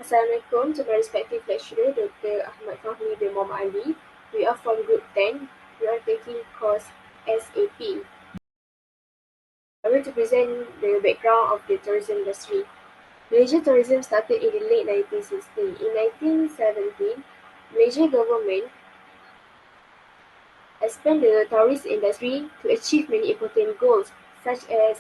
Assalamualaikum to my respected lecturer, Dr. Ahmad Fahmi bin Muhammad Ali. We are from Group 10. We are taking course SAP. I will to present the background of the tourism industry. Malaysia tourism started in the late 1960s. In 1917, Malaysia government expanded the tourist industry to achieve many important goals, such as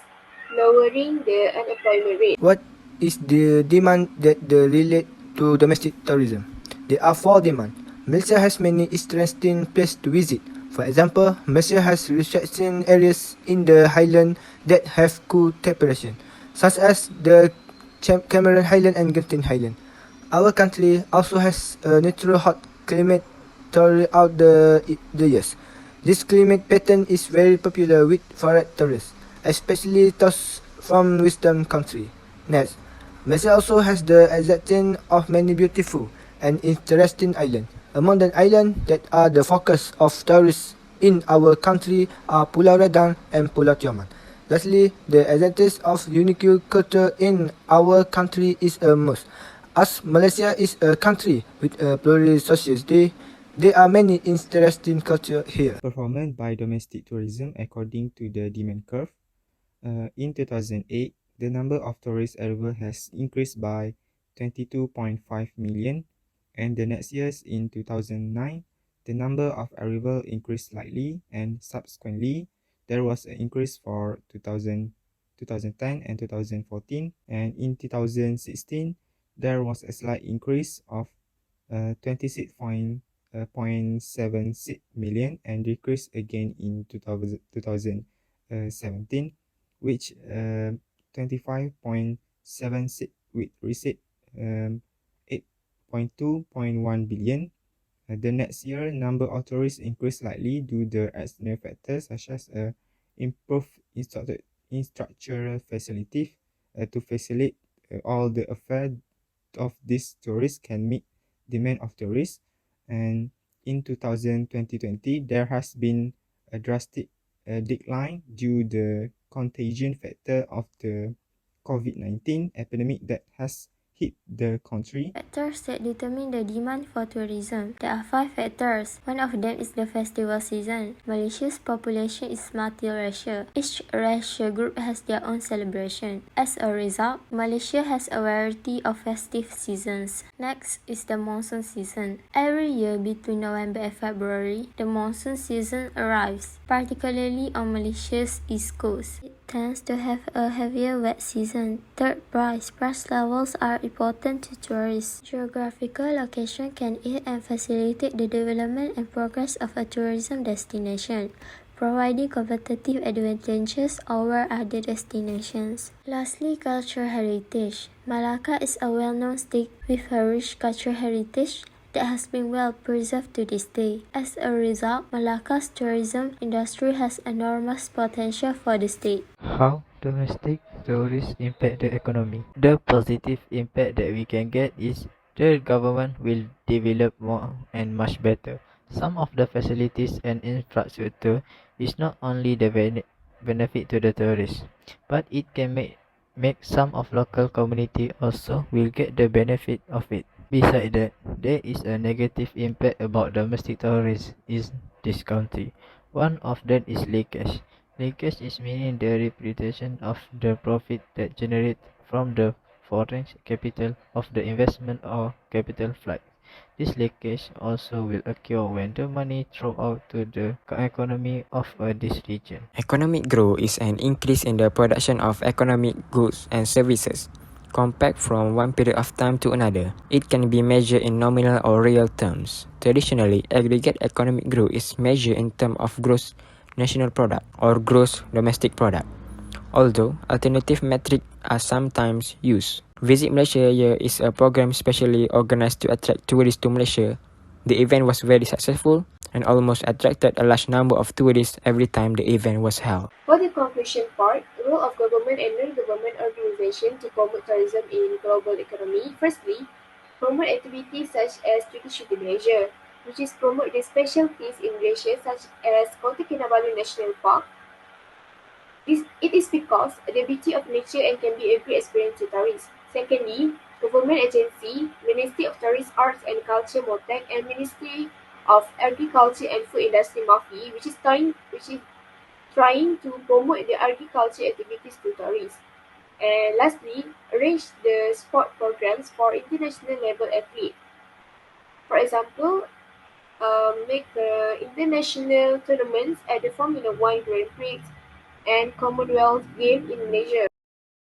lowering the unemployment rate. What is the demand that relate to domestic tourism? There are four demands. Malaysia has many interesting places to visit. For example, Malaysia has reception areas in the highland that have cool temperature, such as the Cameron Highland and Genting Highland. Our country also has a natural hot climate throughout the years. This climate pattern is very popular with foreign tourists, especially those from Western country. Next, Malaysia also has the existence of many beautiful and interesting islands. Among the islands that are the focus of tourists in our country are Pulau Redang and Pulau Tioman. Lastly, the existence of unique culture in our country is a must. As Malaysia is a country with a plural society, there are many interesting culture here. Performance by domestic tourism according to the demand curve. In 2008, the number of tourist arrivals has increased by 22.5 million, and the next years in 2009, the number of arrivals increased slightly, and subsequently, there was an increase for 2010 and 2014, and in 2016, there was a slight increase of 26.76 million and decreased again in 2017, which 25.76 with receipt 8.2.1 billion. The next year, number of tourists increased slightly due to external factors such as improved infrastructural facilities to facilitate all the affairs of these tourists can meet demand of tourists. And in 2020, there has been a drastic decline due the contagion factor of the COVID-19 epidemic that has hit the country. Factors that determine the demand for tourism. There are 5 factors. One of them is the festival season. Malaysia's population is multiracial. Each racial group has their own celebration. As a result, Malaysia has a variety of festive seasons. Next is the monsoon season. Every year between November and February, the monsoon season arrives, particularly on Malaysia's east coast. It tends to have a heavier wet season. Third, price. Price levels are important to tourists. Geographical location can aid and facilitate the development and progress of a tourism destination, providing competitive advantages over other destinations. Lastly, cultural heritage. Malacca is a well-known state with a rich cultural heritage that has been well preserved to this day. As a result, Malacca's tourism industry has enormous potential for the state. How domestic tourists impact the economy? The positive impact that we can get is the government will develop more and much better. Some of the facilities and infrastructure is not only the benefit to the tourists, but it can make some of local community also will get the benefit of it. Besides that, there is a negative impact about domestic tourists in this country. One of them is leakage. Leakage is meaning the reputation of the profit that generated from the foreign capital of the investment or capital flight. This leakage also will occur when the money thrown out to the economy of this region. Economic growth is an increase in the production of economic goods and services, compared from one period of time to another. It can be measured in nominal or real terms. Traditionally, aggregate economic growth is measured in terms of gross national product or gross domestic product, although alternative metrics are sometimes used. Visit Malaysia Year is a program specially organized to attract tourists to Malaysia. The event was very successful and almost attracted a large number of tourists every time the event was held. For the conclusion part, role of government and non-government organizations to promote tourism in global economy. Firstly, promote activities such as Treaty Shooting Malaysia, which is promote the specialties in Malaysia such as Kota Kinabalu National Park. It is because the beauty of nature and can be a great experience to tourists. Secondly, Government agency, Ministry of Tourist Arts and Culture (MOTAC) and Ministry of Agriculture and Food Industry (MAFI), which is trying to promote the agriculture activities to tourists. And lastly, arrange the sport programs for international level athletes. For example, make international tournaments at the Formula One Grand Prix and Commonwealth Games in Malaysia.